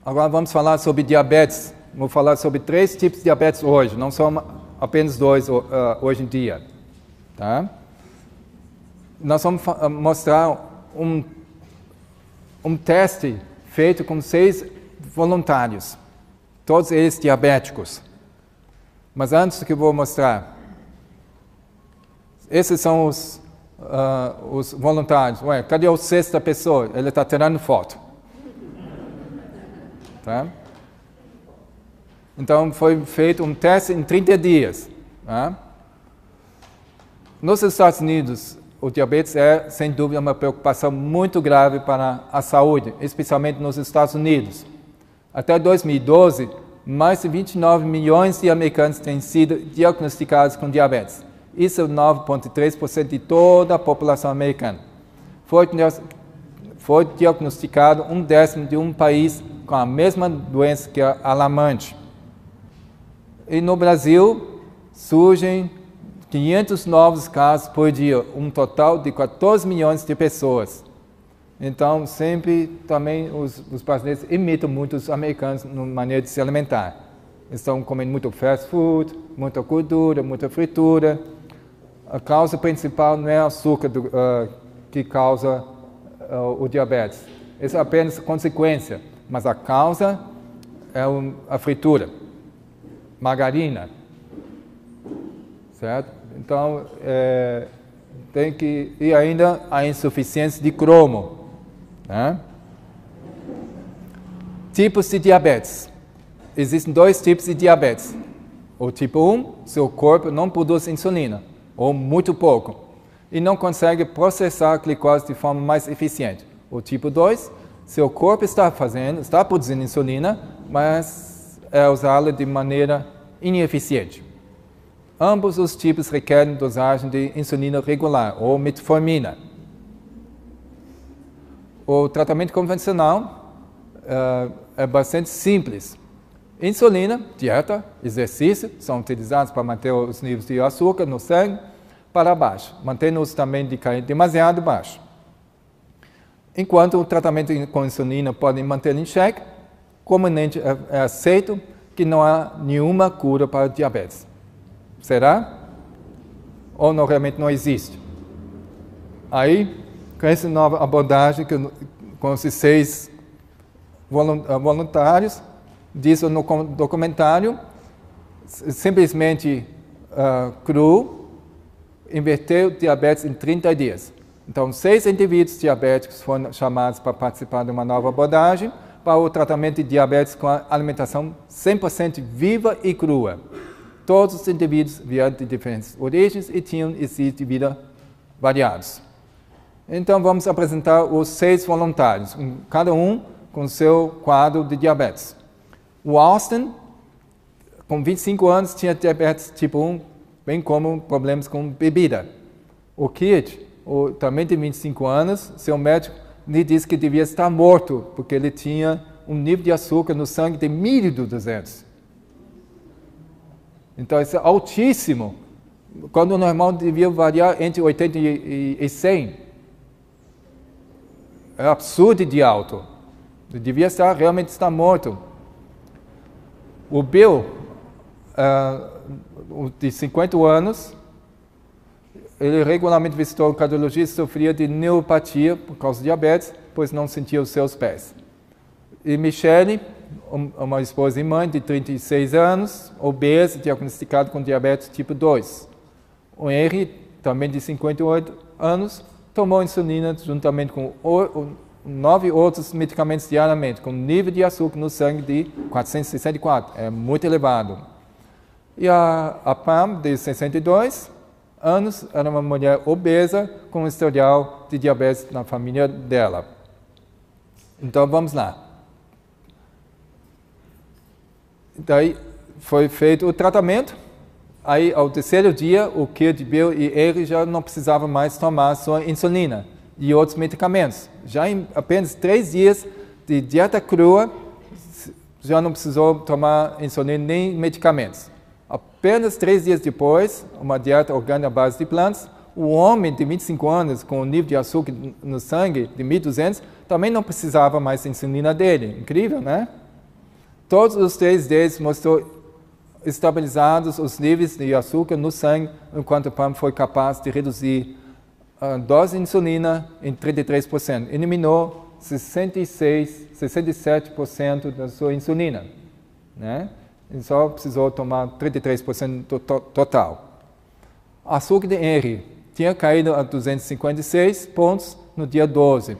Agora vamos falar sobre diabetes. Vou falar sobre 3 tipos de diabetes hoje, não são apenas 2 hoje em dia. Tá? Nós vamos mostrar um teste feito com 6 voluntários, todos eles diabéticos. Mas antes que eu vou mostrar, esses são os voluntários. Ué, cadê a 6ª pessoa? Ele está tirando foto. Tá? Então, foi feito um teste em 30 dias. Tá? Nos Estados Unidos, o diabetes é, sem dúvida, uma preocupação muito grave para a saúde, especialmente nos Estados Unidos. Até 2012, mais de 29 milhões de americanos têm sido diagnosticados com diabetes. Isso é 9,3% de toda a população americana. Foi diagnosticado 1/10 de um país com a mesma doença que é alarmante. E no Brasil, surgem 500 novos casos por dia, um total de 14 milhões de pessoas. Então, sempre também os brasileiros imitam muito os americanos na maneira de se alimentar. Eles estão comendo muito fast food, muita gordura, muita fritura. A causa principal não é o açúcar que causa o diabetes. Isso é apenas consequência, mas a causa é a fritura, margarina, certo? Então, tem que... E ainda a insuficiência de cromo. Né? Tipos de diabetes. Existem 2 tipos de diabetes. O tipo 1, seu corpo não produz insulina, ou muito pouco, e não consegue processar a glicose de forma mais eficiente. O tipo 2, seu corpo está produzindo insulina, mas é usá-la de maneira ineficiente. Ambos os tipos requerem dosagem de insulina regular, ou metformina. O tratamento convencional é bastante simples. Insulina, dieta, exercício são utilizados para manter os níveis de açúcar no sangue para baixo, mantendo-os também de cair demasiado baixo. Enquanto o tratamento com insulina pode manter em xeque, comumente é aceito que não há nenhuma cura para diabetes. Será? Ou realmente não existe? Aí, com essa nova abordagem, com esses 6 voluntários, diz no documentário, simplesmente cru, inverteu diabetes em 30 dias. Então, 6 indivíduos diabéticos foram chamados para participar de uma nova abordagem para o tratamento de diabetes com a alimentação 100% viva e crua. Todos os indivíduos vieram de diferentes origens e tinham estilos de vida variados. Então, vamos apresentar os 6 voluntários, cada um com seu quadro de diabetes. O Austin, com 25 anos, tinha diabetes tipo 1, bem como problemas com bebida. O Keith, também tem 25 anos, seu médico lhe disse que devia estar morto, porque ele tinha um nível de açúcar no sangue de 1.200. Então, isso é altíssimo, quando o normal devia variar entre 80 e 100. É absurdo de alto. Ele devia realmente estar morto. O Bill, de 50 anos, ele regularmente visitou o cardiologista, sofria de neuropatia por causa de diabetes, pois não sentia os seus pés. E Michelle, uma esposa e mãe de 36 anos, obesa, diagnosticada com diabetes tipo 2. O Henry, também de 58 anos, tomou insulina juntamente com 9 outros medicamentos diariamente, com nível de açúcar no sangue de 464, é muito elevado. E a Pam, de 62 anos, era uma mulher obesa com um historial de diabetes na família dela. Então, vamos lá. Daí foi feito o tratamento. Aí, ao 3º dia, o Keith, Bill e ele já não precisavam mais tomar sua insulina e outros medicamentos. Já em apenas 3 dias de dieta crua, já não precisou tomar insulina nem medicamentos. Apenas 3 dias depois, uma dieta orgânica à base de plantas, o homem de 25 anos, com o nível de açúcar no sangue de 1.200, também não precisava mais da insulina dele. Incrível, né? Todos os 3 deles mostrou estabilizados os níveis de açúcar no sangue, enquanto o PAM foi capaz de reduzir a dose de insulina em 33%. Eliminou 67% da sua insulina, né? E só precisou tomar 33% total. Açúcar de Henry tinha caído a 256 pontos no dia 12.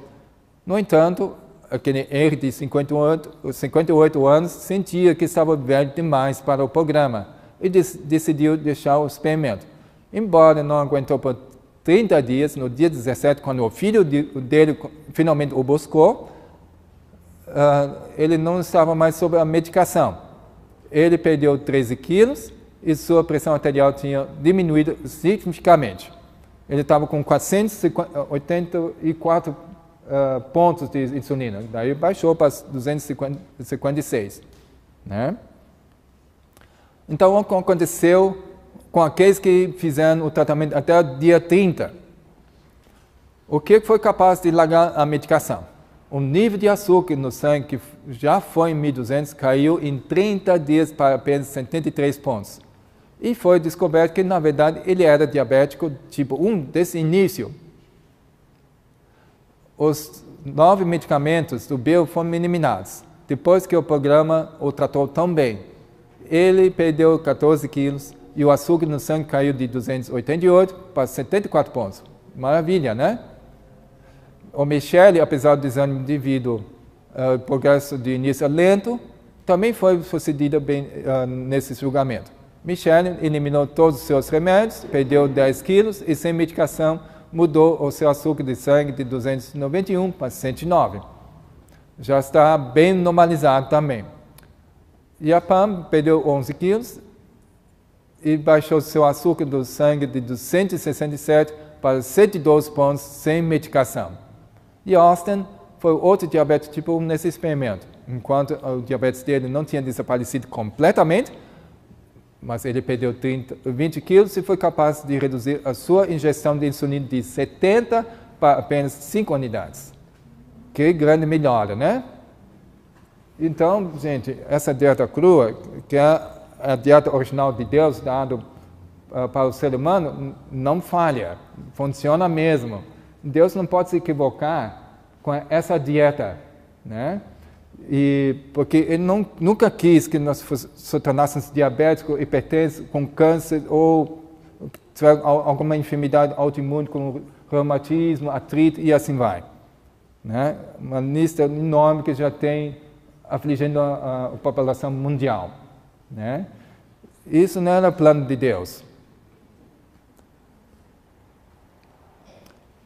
No entanto, aquele Henry de 58 anos sentia que estava velho demais para o programa e decidiu deixar o experimento. Embora não aguentou por 30 dias, no dia 17, quando o filho dele finalmente o buscou, ele não estava mais sob a medicação. Ele perdeu 13 quilos e sua pressão arterial tinha diminuído significativamente. Ele estava com 484 pontos de insulina, daí baixou para 256. Né? Então, o que aconteceu com aqueles que fizeram o tratamento até o dia 30? O que foi capaz de largar a medicação? O nível de açúcar no sangue, que já foi em 1.200, caiu em 30 dias para apenas 73 pontos. E foi descoberto que, na verdade, ele era diabético tipo 1 desde o início. Os 9 medicamentos do Bill foram eliminados. Depois que o programa o tratou tão bem, ele perdeu 14 quilos e o açúcar no sangue caiu de 288 para 74 pontos. Maravilha, né? O Michele, apesar do desânimo devido ao progresso de início lento, também foi sucedido bem nesse julgamento. Michele eliminou todos os seus remédios, perdeu 10 quilos e sem medicação mudou o seu açúcar de sangue de 291 para 109. Já está bem normalizado também. E a Pam perdeu 11 quilos e baixou seu açúcar do sangue de 267 para 112 pontos sem medicação. E Austin foi outro diabetes tipo 1 nesse experimento. Enquanto o diabetes dele não tinha desaparecido completamente, mas ele perdeu 20 quilos e foi capaz de reduzir a sua ingestão de insulina de 70 para apenas 5 unidades. Que grande melhora, né? Então, gente, essa dieta crua, que é a dieta original de Deus dada para o ser humano, não falha, funciona mesmo. Deus não pode se equivocar com essa dieta, né? E porque ele nunca quis que nós se tornássemos diabéticos, hipertensos, com câncer ou alguma enfermidade autoimune como reumatismo, artrite e assim vai. Né? Uma lista enorme que já tem afligindo a população mundial. Né? Isso não era plano de Deus.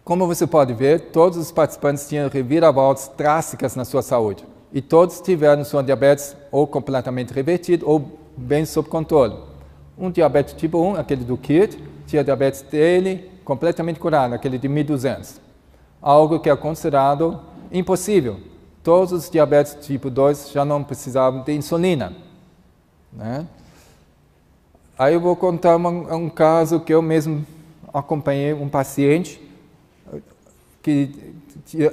Como você pode ver, todos os participantes tinham reviravoltas drásticas na sua saúde. E todos tiveram sua diabetes ou completamente revertida ou bem sob controle. Um diabetes tipo 1, aquele do Kit, tinha diabetes dele completamente curado, aquele de 1.200. Algo que é considerado impossível. Todos os diabetes tipo 2 já não precisavam de insulina. Né? Aí eu vou contar um caso que eu mesmo acompanhei um paciente que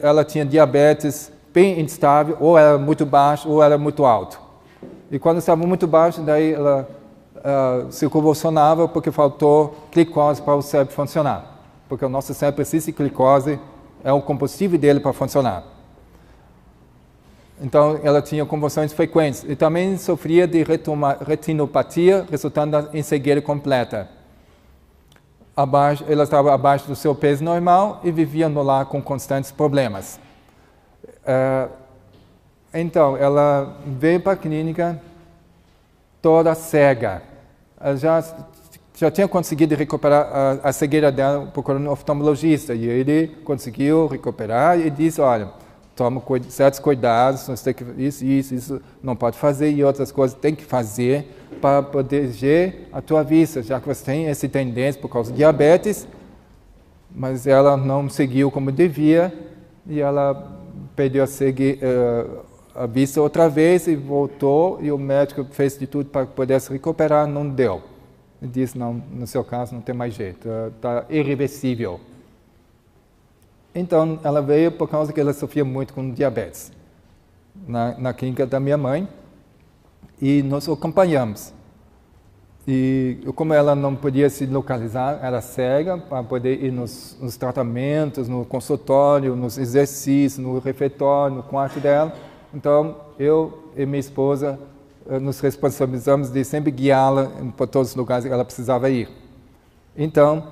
ela tinha diabetes bem instável, ou era muito baixo, ou era muito alto. E quando estava muito baixo, daí ela se convulsionava porque faltou glicose para o cérebro funcionar. Porque o nosso cérebro precisa de glicose, é o combustível dele para funcionar. Então, ela tinha convulsões frequentes. E também sofria de retinopatia, resultando em cegueira completa. Ela estava abaixo do seu peso normal e vivia no lar com constantes problemas. Então, ela veio para a clínica toda cega. Ela já tinha conseguido recuperar a cegueira dela procurando um oftalmologista. E ele conseguiu recuperar e disse, olha, toma certos cuidados, você tem que, isso não pode fazer e outras coisas tem que fazer para proteger a tua vista, já que você tem essa tendência por causa do diabetes, mas ela não seguiu como devia e ela perdeu a vista outra vez e voltou e o médico fez de tudo para poder se recuperar, não deu. Ele disse, não, no seu caso não tem mais jeito, está irreversível. Então, ela veio por causa que ela sofria muito com diabetes. Na clínica da minha mãe, e nós acompanhamos. E como ela não podia se localizar, era cega, para poder ir nos tratamentos, no consultório, nos exercícios, no refeitório, no quarto dela. Então, eu e minha esposa nos responsabilizamos de sempre guiá-la por todos os lugares que ela precisava ir. Então,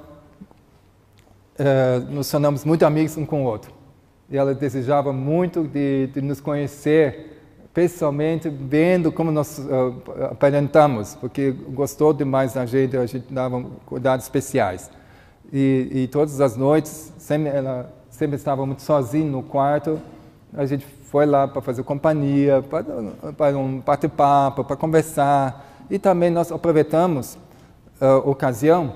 nos tornamos muito amigos um com o outro. E ela desejava muito de nos conhecer pessoalmente, vendo como nós aparentamos, porque gostou demais da gente, a gente dava cuidados especiais. E todas as noites, ela sempre estava muito sozinha no quarto, a gente foi lá para fazer companhia, para um bate-papo, para conversar. E também nós aproveitamos a ocasião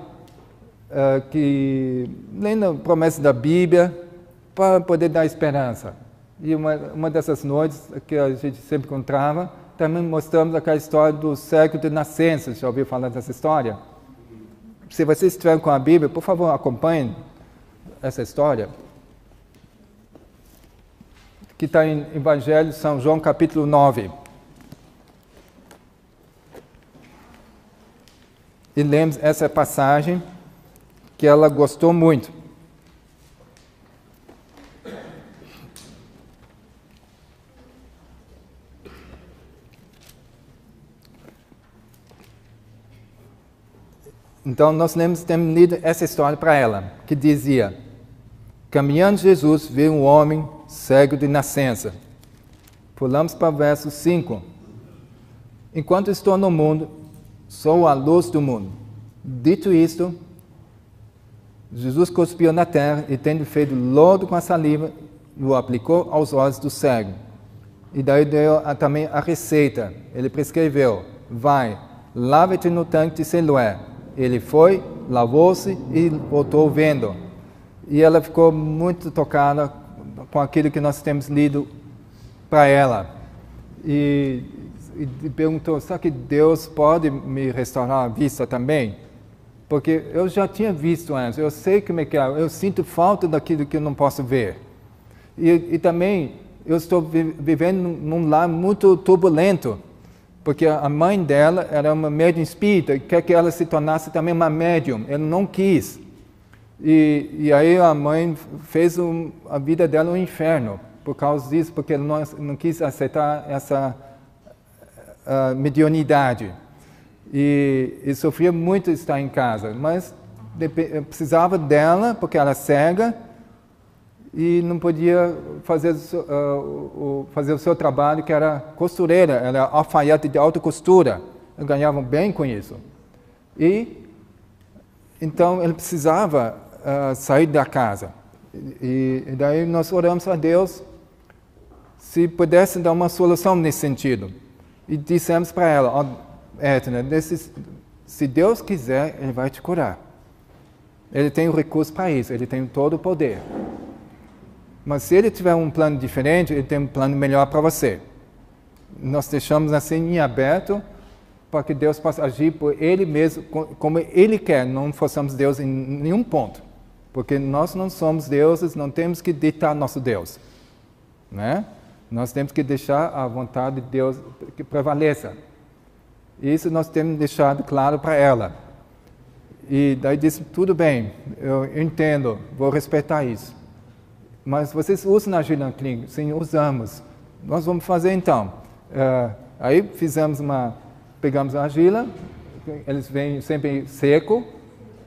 que, lendo a promessa da Bíblia, para poder dar esperança. E uma dessas noites que a gente sempre encontrava, também mostramos aquela história do cego de nascença. Já ouviu falar dessa história? Se vocês estiverem com a Bíblia, por favor, acompanhem essa história. Que está em Evangelho de São João, capítulo 9. E lemos essa passagem que ela gostou muito. Então, nós temos lido essa história para ela, que dizia: caminhando Jesus viu um homem cego de nascença. Pulamos para o verso 5. Enquanto estou no mundo, sou a luz do mundo. Dito isto, Jesus cuspiu na terra e, tendo feito lodo com a saliva, o aplicou aos olhos do cego. E daí deu também a receita. Ele prescreveu: vai, lava-te no tanque de Siloé. Ele foi, lavou-se e voltou vendo. E ela ficou muito tocada com aquilo que nós temos lido para ela. E perguntou: será que Deus pode me restaurar a vista também? Porque eu já tinha visto antes, eu sei como é que é, eu sinto falta daquilo que eu não posso ver. E também eu estou vivendo num lar muito turbulento, porque a mãe dela era uma médium espírita e quer que ela se tornasse também uma médium. Ela não quis. E aí a mãe fez a vida dela um inferno por causa disso, porque ela não quis aceitar essa mediunidade. E sofria muito estar em casa, mas precisava dela, porque ela era cega e não podia fazer o seu trabalho, que era costureira, era alfaiate de alta costura. Ganhavam bem com isso. E então ele precisava sair da casa. E daí nós oramos a Deus se pudesse dar uma solução nesse sentido. E dissemos para ela: Edna, se Deus quiser, Ele vai te curar. Ele tem o recurso para isso, Ele tem todo o poder. Mas se Ele tiver um plano diferente, Ele tem um plano melhor para você. Nós deixamos assim em aberto para que Deus possa agir por Ele mesmo, como Ele quer. Não forçamos Deus em nenhum ponto. Porque nós não somos deuses, não temos que ditar nosso Deus. Né? Nós temos que deixar a vontade de Deus que prevaleça. Isso nós temos deixado claro para ela. E daí disse: tudo bem, eu entendo, vou respeitar isso. Mas vocês usam a argila clínica? Sim, usamos. Nós vamos fazer então. Aí pegamos a argila, eles vêm sempre seco,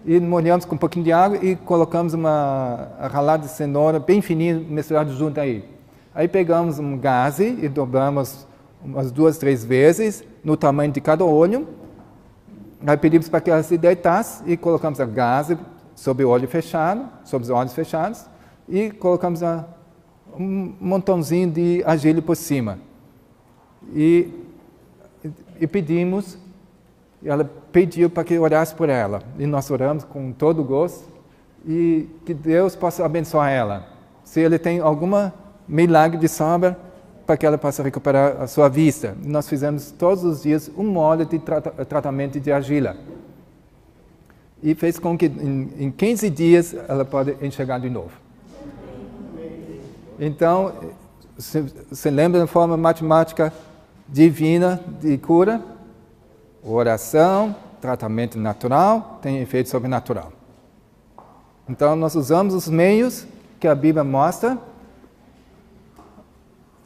e molhamos com um pouquinho de água e colocamos uma ralada de cenoura bem fininha, misturada junto aí. Aí pegamos um gaze e dobramos umas 2, 3 vezes, no tamanho de cada olho. Aí pedimos para que ela se deitasse e colocamos a gaze sobre o olho fechado, sobre os olhos fechados, e colocamos um montãozinho de argila por cima. E pedimos, ela pediu para que orasse por ela. E nós oramos com todo gosto, e que Deus possa abençoar ela. Se Ele tem alguma milagre de sobra, para que ela possa recuperar a sua vista. Nós fizemos todos os dias uma hora de tratamento de argila. E fez com que em 15 dias ela pode enxergar de novo. Então, você lembra da forma matemática divina de cura, oração, tratamento natural, tem efeito sobrenatural. Então, nós usamos os meios que a Bíblia mostra.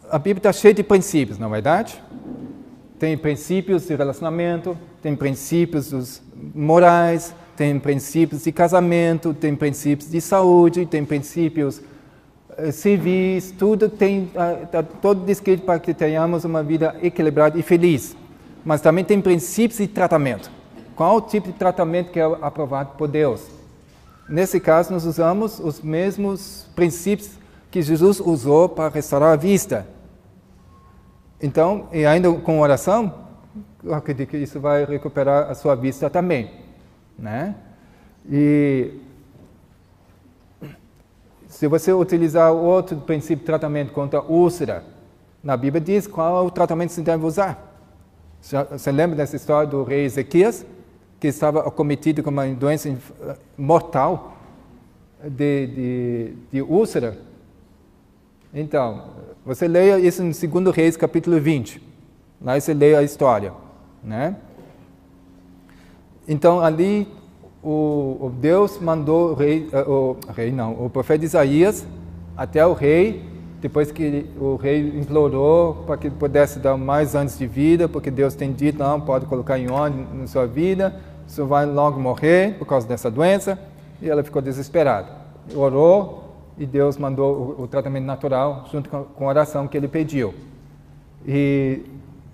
A Bíblia está cheia de princípios, não é verdade? Tem princípios de relacionamento, tem princípios morais, tem princípios de casamento, tem princípios de saúde, tem princípios civis, tudo está todo descrito para que tenhamos uma vida equilibrada e feliz. Mas também tem princípios de tratamento. Qual o tipo de tratamento que é aprovado por Deus? Nesse caso, nós usamos os mesmos princípios que Jesus usou para restaurar a vista. Então, e ainda com oração, eu acredito que isso vai recuperar a sua vista também, né? E se você utilizar outro princípio de tratamento contra a úlcera, na Bíblia diz qual é o tratamento que você deve usar. Você lembra dessa história do rei Ezequias, que estava acometido com uma doença mortal de úlcera? Então, você leia isso em 2 Reis, capítulo 20. Lá você lê a história, né? Então, ali, o Deus mandou o profeta Isaías até o rei, depois que o rei implorou para que ele pudesse dar mais anos de vida, porque Deus tem dito, não, pode colocar em ordem na sua vida, você vai logo morrer por causa dessa doença, e ela ficou desesperada. Orou, e Deus mandou o tratamento natural junto com a oração que ele pediu. E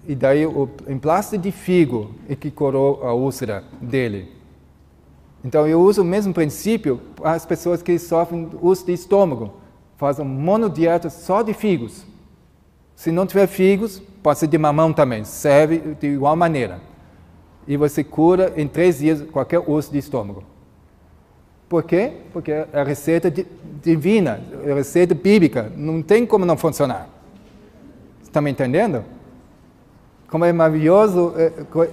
daí o emplasto de figo é que curou a úlcera dele. Então eu uso o mesmo princípio para as pessoas que sofrem úlcera de estômago. Fazem monodieta só de figos. Se não tiver figos, pode ser de mamão também, serve de igual maneira. E você cura em 3 dias qualquer úlcera de estômago. Por quê? Porque é receita divina, é receita bíblica, não tem como não funcionar. Você está me entendendo? Como é maravilhoso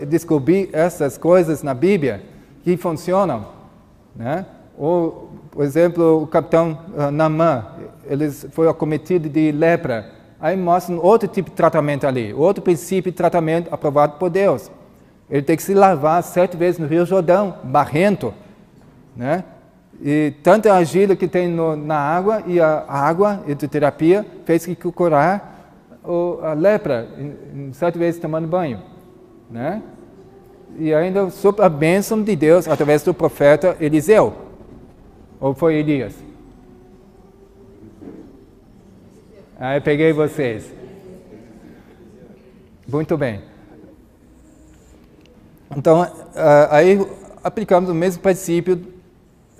descobrir essas coisas na Bíblia que funcionam, né? Ou, por exemplo, o capitão Naamã, ele foi acometido de lepra. Aí mostra outro tipo de tratamento ali, outro princípio de tratamento aprovado por Deus. Ele tem que se lavar 7 vezes no Rio Jordão, barrento, né? E tanta argila que tem na água, e a água, a hidroterapia, fez que curar a lepra, 7 vezes tomando banho, né? E ainda sob a bênção de Deus, através do profeta Eliseu. Ou foi Elias? Aí peguei vocês. Muito bem. Então, aí aplicamos o mesmo princípio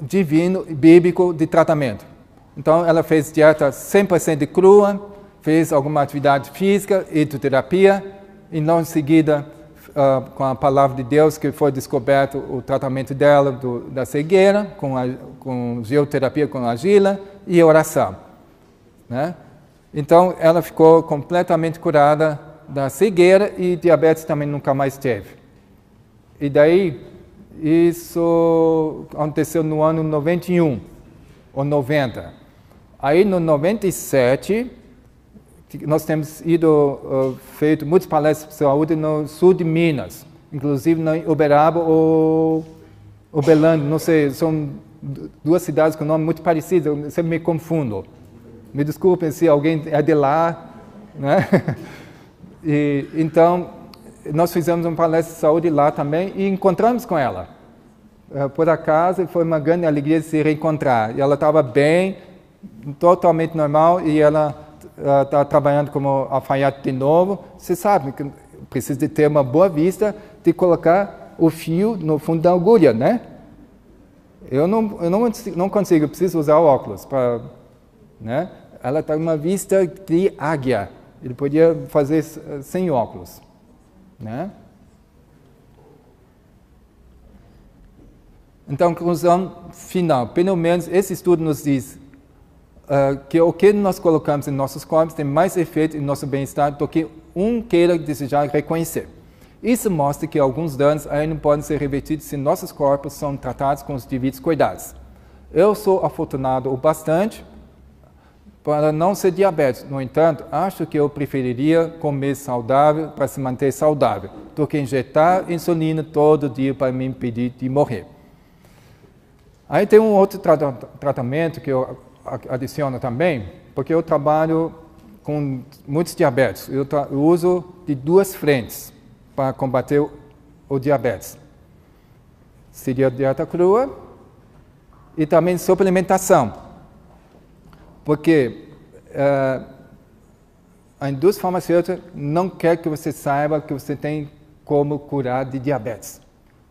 divino e bíblico de tratamento. Então, ela fez dieta 100% crua, fez alguma atividade física, hidroterapia, e logo em seguida, com a palavra de Deus, que foi descoberto o tratamento dela da cegueira, com geoterapia com argila e oração, né? Então, ela ficou completamente curada da cegueira e diabetes também nunca mais teve. E daí, isso aconteceu no ano 91, ou 90. Aí, no 97, nós temos feito muitas palestras de saúde no sul de Minas, inclusive em Uberaba ou Uberlândia, não sei, são 2 cidades com nome muito parecidos, eu sempre me confundo. Me desculpem se alguém é de lá, né? Então, nós fizemos uma palestra de saúde lá também e encontramos com ela. Por acaso, foi uma grande alegria de se reencontrar. E ela estava bem, totalmente normal, e ela está trabalhando como alfaiate de novo. Você sabe que precisa de ter uma boa vista, de colocar o fio no fundo da agulha, né? Eu não consigo, eu preciso usar óculos para, né? Ela está com uma vista de águia. Ele podia fazer sem óculos, né? Então, conclusão final. Pelo menos esse estudo nos diz que o que nós colocamos em nossos corpos tem mais efeito em nosso bem-estar do que queira desejar reconhecer. Isso mostra que alguns danos ainda podem ser revertidos se nossos corpos são tratados com os devidos cuidados. Eu sou afortunado o bastante para não ser diabético. No entanto, acho que eu preferiria comer saudável para se manter saudável do que injetar insulina todo dia para me impedir de morrer. Aí tem um outro tratamento que eu adiciono também, porque eu trabalho com muitos diabéticos. Eu uso de duas frentes para combater o diabetes. Seria a dieta crua e também suplementação. Porque a indústria farmacêutica não quer que você saiba que você tem como curar de diabetes.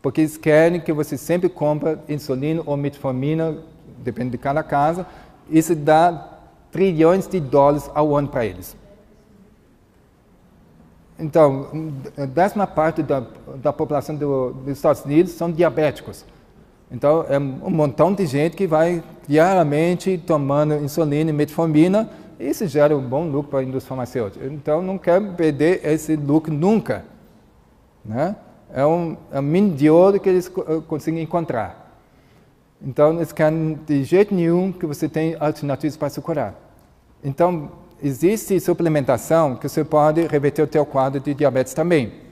Porque eles querem que você sempre compre insulina ou metformina, depende de cada casa. Isso dá trilhões de dólares ao ano para eles. Então, a 10ª parte da população dos Estados Unidos são diabéticos. Então, é um montão de gente que vai diariamente tomando insulina e metformina, e isso gera um bom lucro para a indústria farmacêutica. Então, não quer perder esse lucro nunca. Né? É um mínimo de ouro que eles conseguem encontrar. Então, eles querem de jeito nenhum que você tenha alternativas para se curar. Então, existe suplementação que você pode reverter o teu quadro de diabetes também.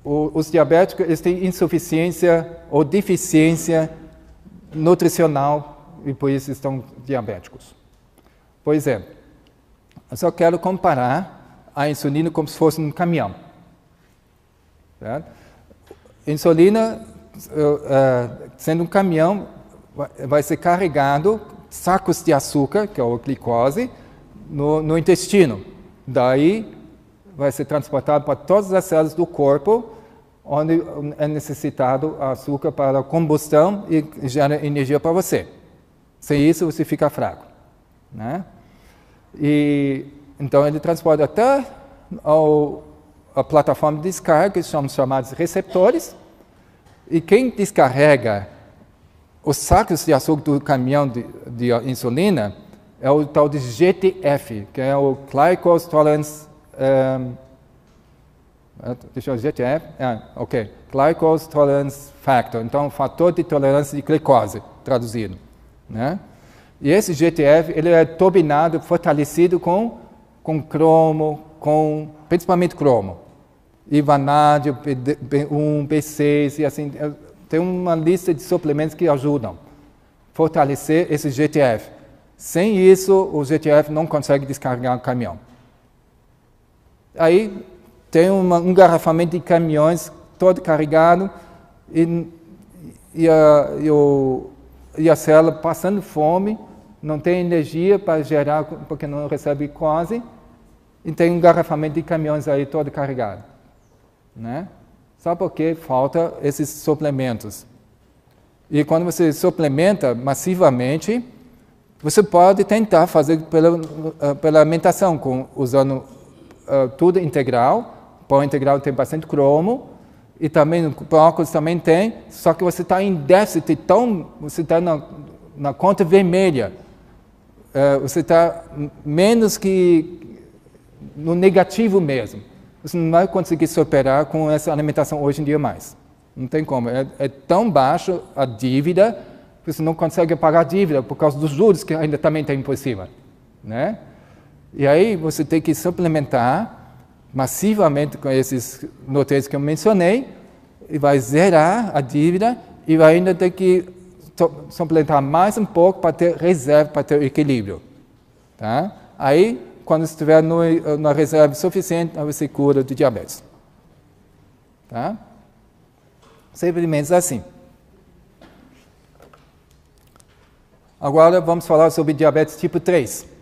Os diabéticos eles têm insuficiência ou deficiência nutricional e por isso estão diabéticos. Por exemplo, eu só quero comparar a insulina como se fosse um caminhão. Certo? Insulina, sendo um caminhão, vai ser carregado sacos de açúcar, que é a glicose, no intestino. Daí vai ser transportado para todas as células do corpo, onde é necessitado açúcar para a combustão e gera energia para você. Sem isso, você fica fraco. Né? E, então, ele transporta até a plataforma de descarga, que são chamados receptores, e quem descarrega os sacos de açúcar do caminhão de insulina é o tal de GTF, que é o Glucose Tolerance GTF? Ok. Glucose Tolerance Factor. Então, fator de tolerância de glicose, traduzido. Né? E esse GTF, ele é turbinado, fortalecido com cromo, principalmente cromo. E vanádio, B1, B6, e assim, tem uma lista de suplementos que ajudam a fortalecer esse GTF. Sem isso, o GTF não consegue descarregar o caminhão. Aí, tem um engarrafamento de caminhões todo carregado e a célula passando fome, não tem energia para gerar porque não recebe glicose e tem um engarrafamento de caminhões aí todo carregado. Né? Só porque falta esses suplementos. E quando você suplementa massivamente, você pode tentar fazer pela alimentação, usando tudo integral. Pão integral tem bastante cromo, e também o brócolis também tem, só que você está em déficit, você está na conta vermelha. Você está menos que no negativo mesmo. Você não vai conseguir superar com essa alimentação hoje em dia mais. Não tem como. É tão baixo a dívida que você não consegue pagar a dívida por causa dos juros que ainda também tem por cima. Né? E aí você tem que suplementar massivamente com esses nutrientes que eu mencionei, e vai zerar a dívida, e vai ainda ter que suplementar mais um pouco para ter reserva, para ter equilíbrio. Tá? Aí, quando estiver na reserva suficiente, você cura de diabetes. Tá? Sempre menos assim. Agora vamos falar sobre diabetes tipo 3.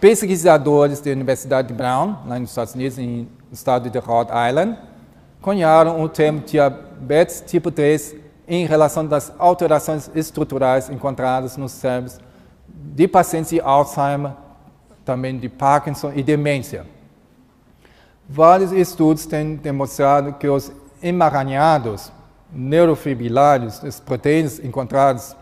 Pesquisadores da Universidade de Brown, lá nos Estados Unidos, no estado de Rhode Island, cunharam o termo diabetes tipo 3 em relação às alterações estruturais encontradas nos cérebros de pacientes de Alzheimer, também de Parkinson e demência. Vários estudos têm demonstrado que os emaranhados neurofibrilários, as proteínas encontradas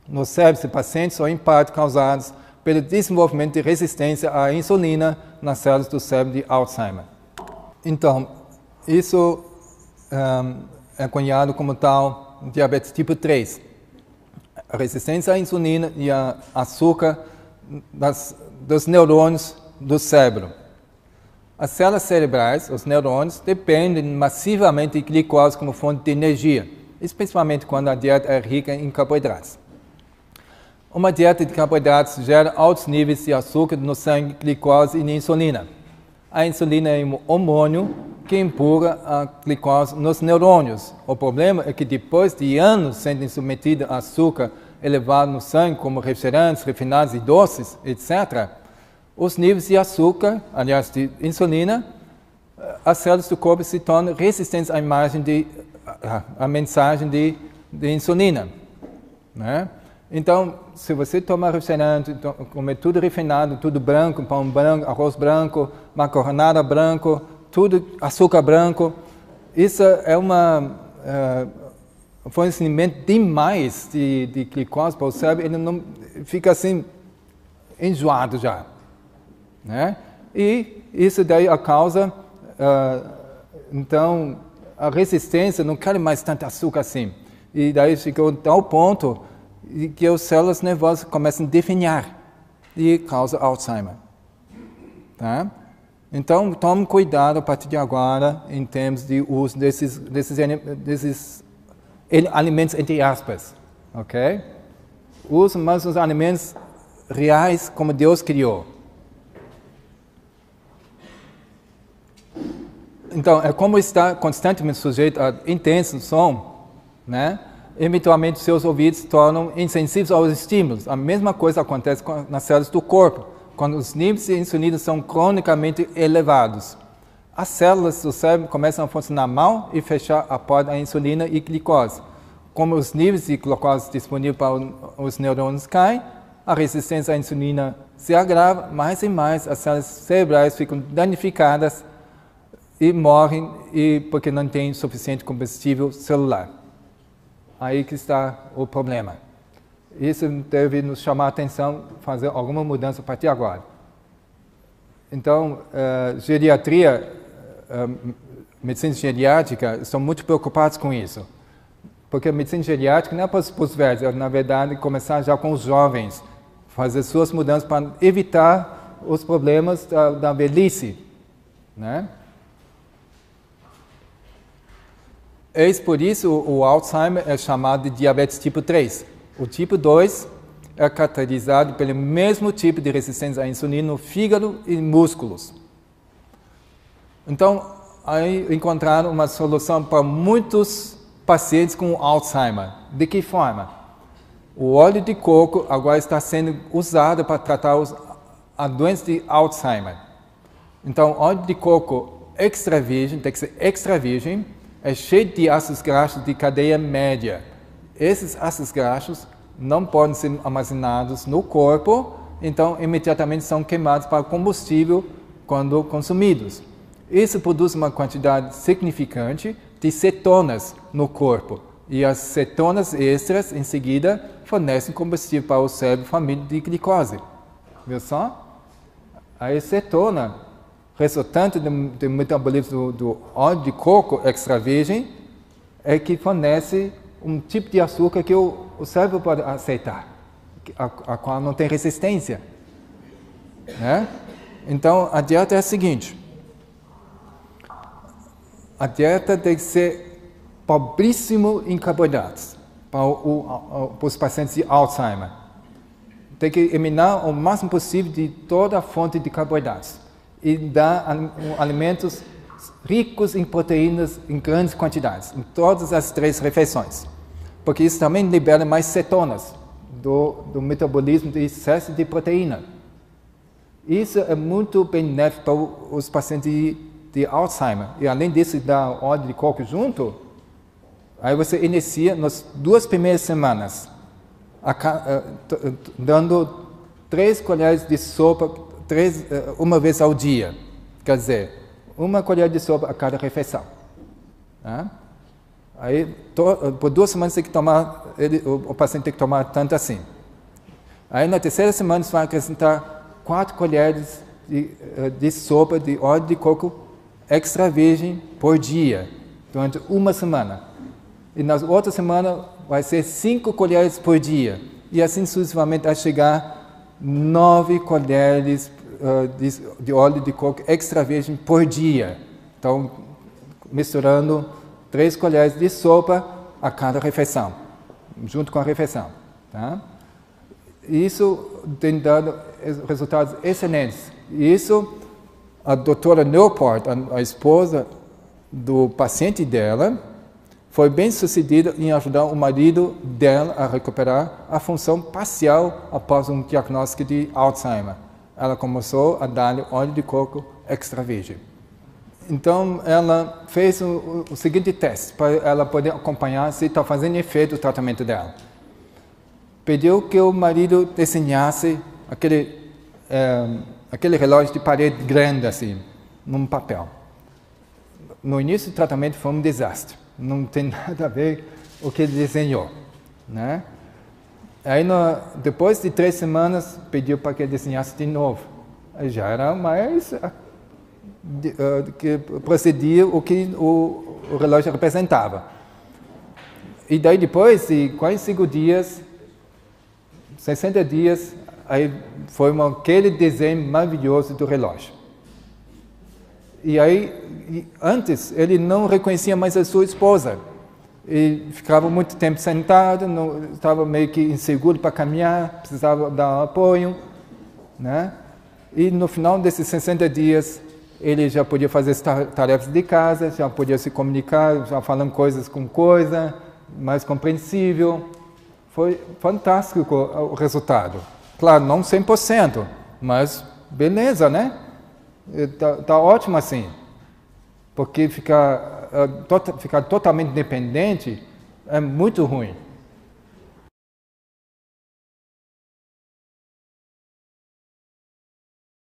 nos cérebros de pacientes, são em parte causados pelo desenvolvimento de resistência à insulina nas células do cérebro de Alzheimer. Então, isso é cunhado como tal diabetes tipo 3. a resistência à insulina e a açúcar dos neurônios do cérebro. As células cerebrais, os neurônios, dependem massivamente de glicose como fonte de energia, especialmente quando a dieta é rica em carboidratos. Uma dieta de carboidratos gera altos níveis de açúcar no sangue, glicose e insulina. A insulina é um hormônio que empurra a glicose nos neurônios. O problema é que depois de anos sendo submetido a açúcar elevado no sangue, como refrigerantes, refinados e doces, etc., os níveis de açúcar, aliás, de insulina, as células do corpo se tornam resistentes à mensagem de insulina. Né? Então, se você tomar refrigerante, comer tudo refinado, tudo branco, pão branco, arroz branco, macarronada branco, tudo açúcar branco, isso é um fornecimento demais de glicose para o cérebro, ele não fica assim enjoado já. Né? E isso daí a causa, então, a resistência não quer mais tanto açúcar assim. E daí chegou a tal ponto que as células nervosas começam a definhar e causa Alzheimer. Tá? Então, tome cuidado a partir de agora em termos de uso desses alimentos entre aspas, ok? Use mais os alimentos reais como Deus criou. Então, é como está constantemente sujeito a intenso som, né? Eventualmente seus ouvidos se tornam insensíveis aos estímulos. A mesma coisa acontece nas células do corpo, quando os níveis de insulina são cronicamente elevados. As células do cérebro começam a funcionar mal e fechar a porta à insulina e glicose. Como os níveis de glicose disponíveis para os neurônios caem, a resistência à insulina se agrava, mais e mais as células cerebrais ficam danificadas e morrem porque não tem suficiente combustível celular. Aí que está o problema. Isso deve nos chamar a atenção, fazer alguma mudança a partir de agora. Então, geriatria, medicina geriátrica, estão muito preocupados com isso. Porque a medicina geriátrica não é para os velhos, é, na verdade, começar já com os jovens, fazer suas mudanças para evitar os problemas da velhice. Né? Eis por isso o Alzheimer é chamado de diabetes tipo 3. O tipo 2 é caracterizado pelo mesmo tipo de resistência à insulina no fígado e músculos. Então, aí encontraram uma solução para muitos pacientes com Alzheimer. De que forma? O óleo de coco agora está sendo usado para tratar a doença de Alzheimer. Então, óleo de coco extra virgem, tem que ser extra virgem, é cheio de ácidos graxos de cadeia média. Esses ácidos graxos não podem ser armazenados no corpo, então imediatamente são queimados para combustível quando consumidos. Isso produz uma quantidade significante de cetonas no corpo. E as cetonas extras, em seguida, fornecem combustível para o cérebro família de glicose. Viu só? A cetona resultante do metabolismo do óleo de coco extra virgem é que fornece um tipo de açúcar que o cérebro pode aceitar, a qual não tem resistência. Né? Então, a dieta é a seguinte. A dieta tem que ser pobríssimo em carboidratos para os pacientes de Alzheimer. Tem que eliminar o máximo possível de toda a fonte de carboidratos e dar alimentos ricos em proteínas em grandes quantidades, em todas as 3 refeições. Porque isso também libera mais cetonas do metabolismo de excesso de proteína. Isso é muito benéfico para os pacientes de Alzheimer. E além disso, dar óleo de coco junto, aí você inicia nas 2 primeiras semanas, dando 3 colheres de sopa, uma vez ao dia. Quer dizer, 1 colher de sopa a cada refeição. Né? Aí, por 2 semanas tem que tomar, o paciente tem que tomar tanto assim. Aí na 3ª semana você vai acrescentar 4 colheres de sopa de óleo de coco extra virgem por dia, durante 1 semana. E nas outras semanas, vai ser 5 colheres por dia. E assim sucessivamente a chegar 9 colheres de óleo de coco extra virgem por dia. Então, misturando 3 colheres de sopa a cada refeição, junto com a refeição. Tá? Isso tem dado resultados excelentes. Isso, a doutora Newport, a esposa do paciente dela, foi bem sucedida em ajudar o marido dela a recuperar a função parcial após um diagnóstico de Alzheimer. Ela começou a dar-lhe óleo de coco extra virgem. Então, ela fez o seguinte teste, para ela poder acompanhar se está fazendo efeito o tratamento dela. Pediu que o marido desenhasse aquele relógio de parede grande, assim, num papel. No início do tratamento foi um desastre. Não tem nada a ver com o que ele desenhou, né? Aí, depois de 3 semanas, pediu para que ele desenhasse de novo. Aí já era mais que procedia o que o relógio representava. E daí depois de 45 dias, 60 dias, aí foi aquele desenho maravilhoso do relógio. E aí, antes, ele não reconhecia mais a sua esposa. Ele ficava muito tempo sentado, estava meio que inseguro para caminhar, precisava dar apoio, né? E no final desses 60 dias, ele já podia fazer as tarefas de casa, já podia se comunicar, já falando coisas com coisa, mais compreensível. Foi fantástico o resultado. Claro, não 100%, mas beleza, né? Tá ótimo assim. Porque ficar totalmente dependente é muito ruim.